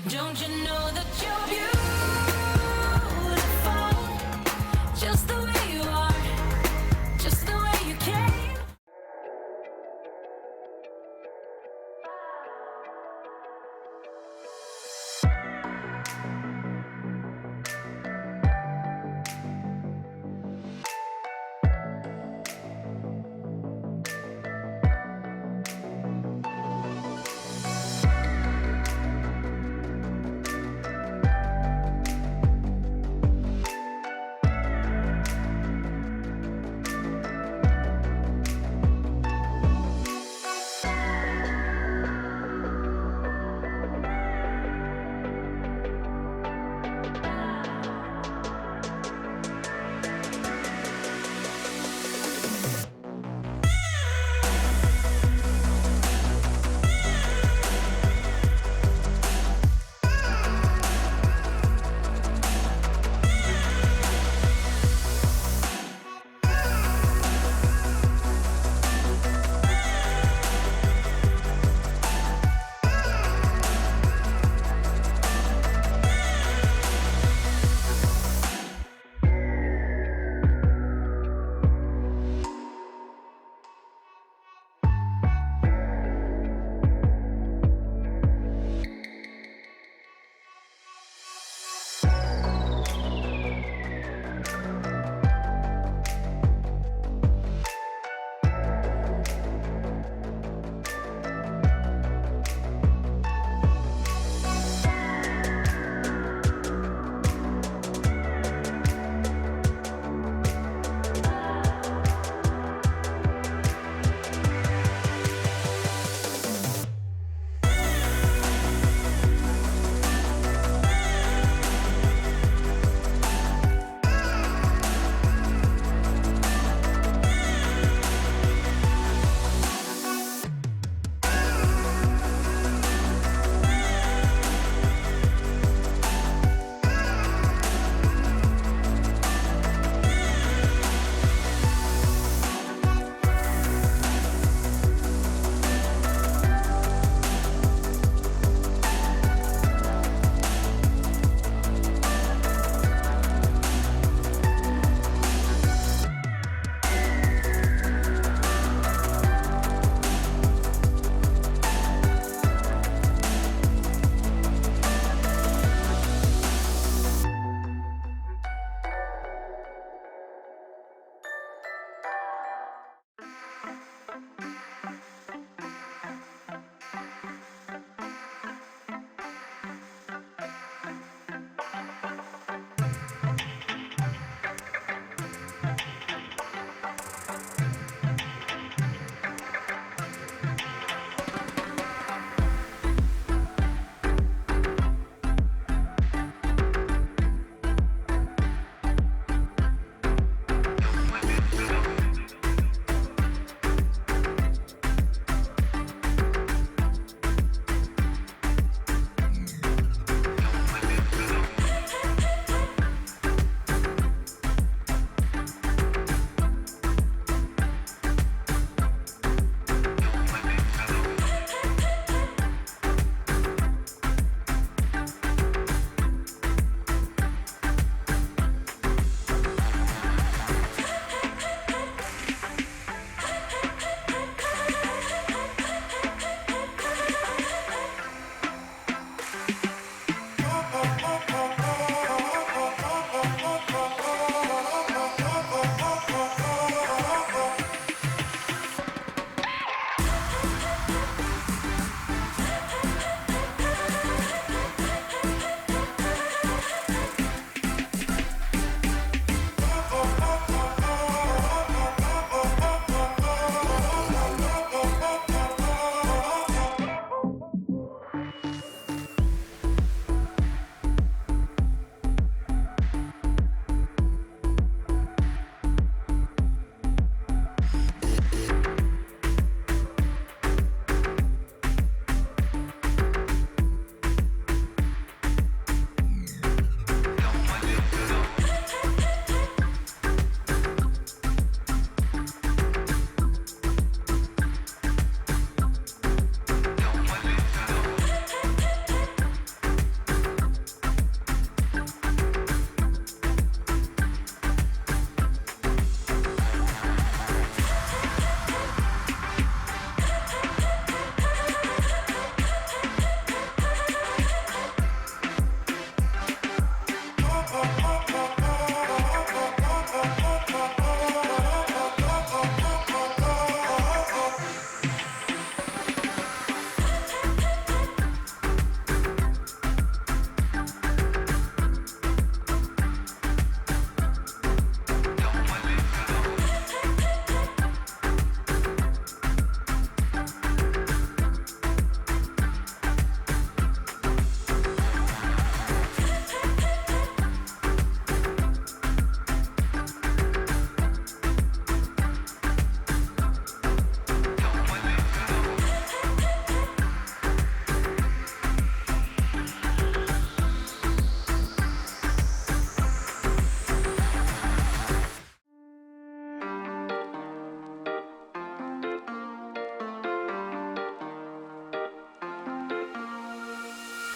Don't you know that you're beautiful, just the way you are, just the way you came.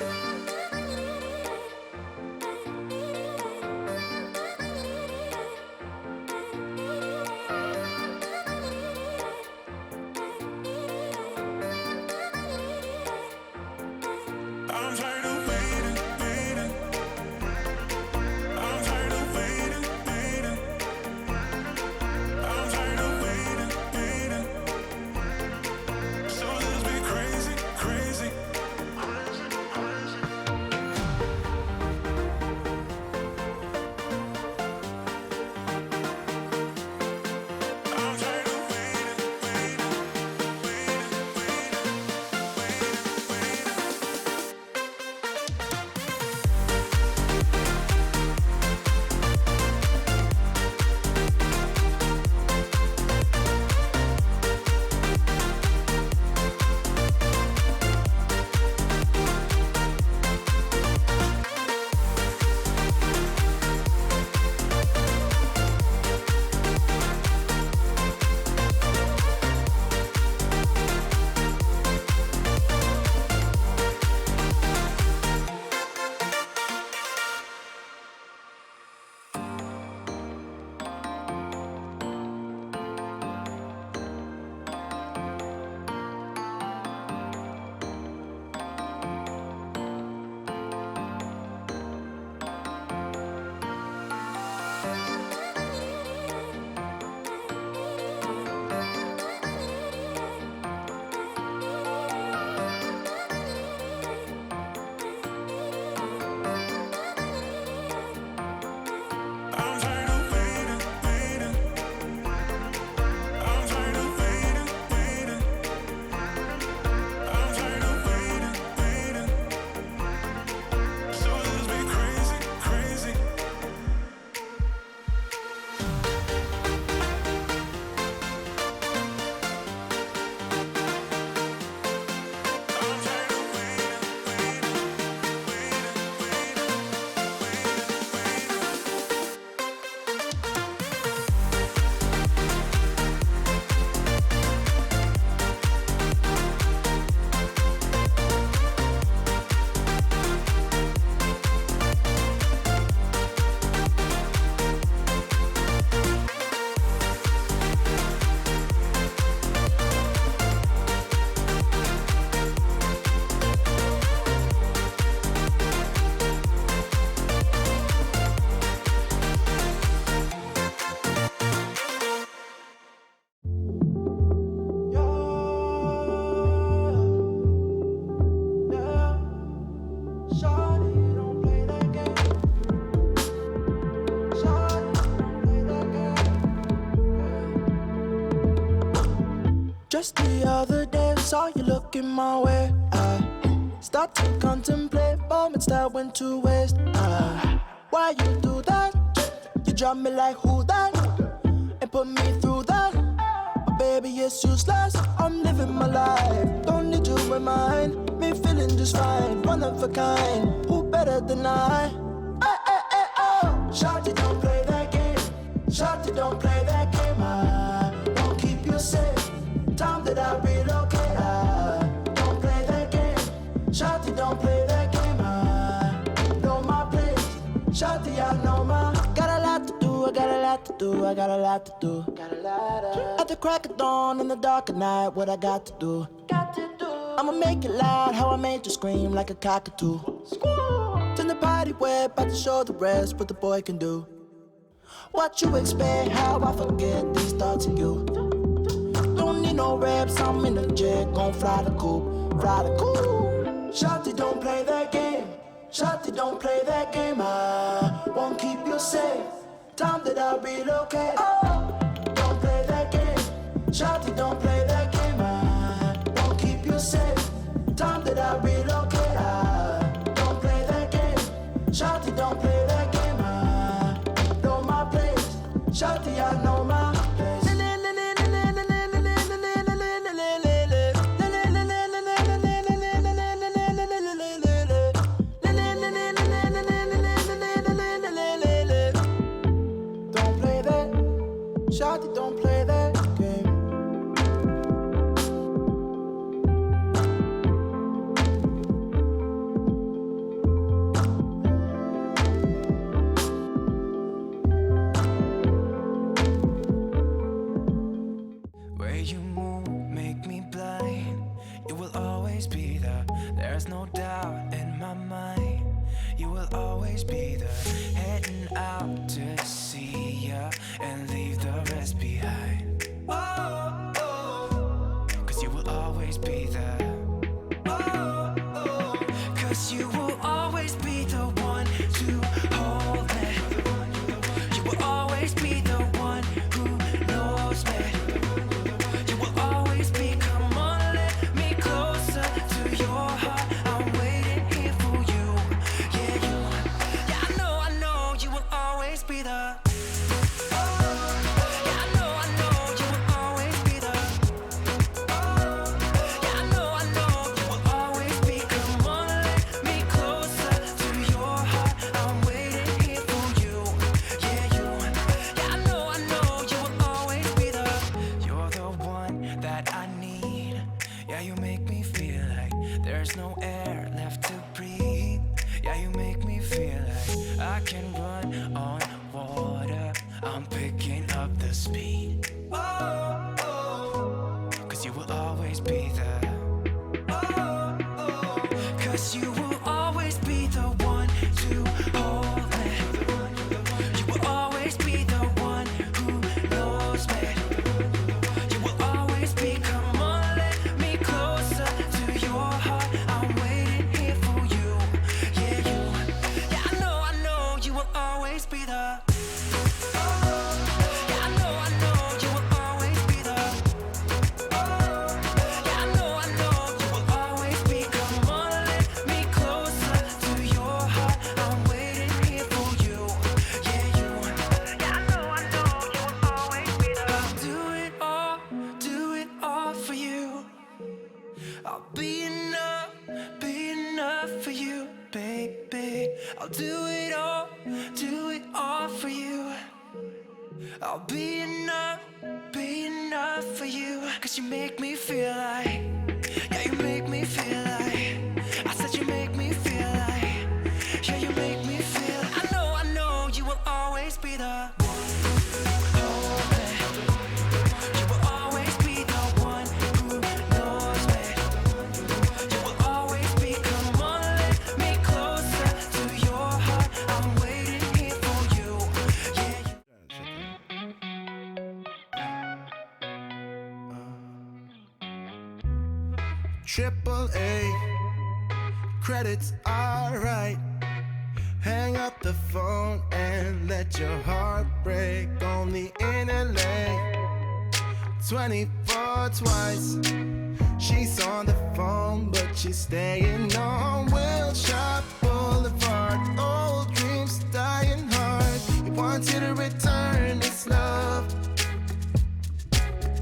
I'm tired of waiting, waiting. I'm tired of waiting, waiting. I'm tired of waiting, waiting. So let's be crazy, crazy. I'm tired of waiting, waiting, waiting, waiting, waiting, I'm tired of waiting, waiting. I'm tired of waiting, waiting. I'm tired of waiting, waiting. So let's be crazy, crazy. I'm tired of waiting, waiting, waiting, waiting, Just the other day, saw you looking my way. I start to contemplate moments that went to waste. Why you do that? You drop me like who that? And put me through that. But baby, it's useless. I'm living my life. Don't need you in mine. Me feeling just fine. One of a kind. Who better than I? Oh. Shawty, don't play that game. Shawty, don't play that game. I won't keep you safe. Time that I relocate, don't play that game. Shawty, don't play that game. I know my place. Shawty, I know my. Got a lot to do, I got a lot to do, I got a lot to do. At the crack of dawn, in the dark of night, what I got to do? I'ma make it loud, how I made you scream like a cockatoo. Turn the party way, about to show the rest what the boy can do. What you expect, how I forget these thoughts of you. Don't need no reps, I'm in the jet, gon' fly the coop, fly the coop. Shawty, don't play that game. Shawty, don't play that game. I won't keep you safe. Time that I relocate. Oh, don't play that game. Shawty, don't play that game. I won't keep you safe. Time that I relocate. Don't play that game. Shawty, don't play that game. I know my place. Shawty, I know my place. Shawty, don't play that game. always be the one to hold me. You will always be the one who knows me. You will always be, come on, let me closer to your heart. I'm waiting here for you. Yeah, you. Yeah, I know you will always be the. Yeah, I know you will always be the. Yeah, I know you will always be. Come on, let me closer to your heart. I'm waiting here for you. Yeah, you. Yeah, I know you will always be the. You're the one that I need. Yeah, you make me feel like there's no air left to breathe. Yeah, you make me feel like I can run on water. I'm picking up the speed. Oh, oh. Cause you will always be there. Oh, oh. Cause you will always be the one to hold me. You will always be the one who knows me. You will always be, come on, let me closer to your heart. I'm waiting here for you. Yeah, you. Yeah, I know you will always be the. Yeah, I know you will always be the. Yeah, I know you will always be. Come on, let me closer to your heart. I'm waiting here for you. Yeah, you. Yeah, I know you will always be the. I'll do it all for you. I'll be enough for you, baby. I'll do it all for you. I'll be enough for you. Cause you make me feel like, yeah, you make me feel like, I said you make me feel like, yeah, you make me feel. I know you will always be the. Hold me. You will always be the one who knows me. You will always be, come on, let me closer to your heart. I'm waiting here for you. Yeah, you. Triple A, credits alright. Hang up the phone and let your heart break. Only in LA, 24 twice. She's on the phone, but she's staying on Wilshire Boulevard. Old dreams dying hard. He wants you to return his love.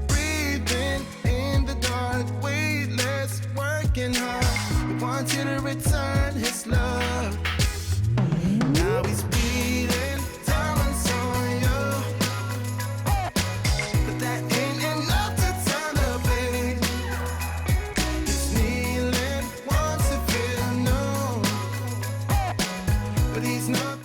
Breathing in the dark, weightless, working hard. He wants you to return his love. Now he's bleeding diamonds on you, but that ain't enough to turn the pain. He's kneeling, wants to feel known, but he's not.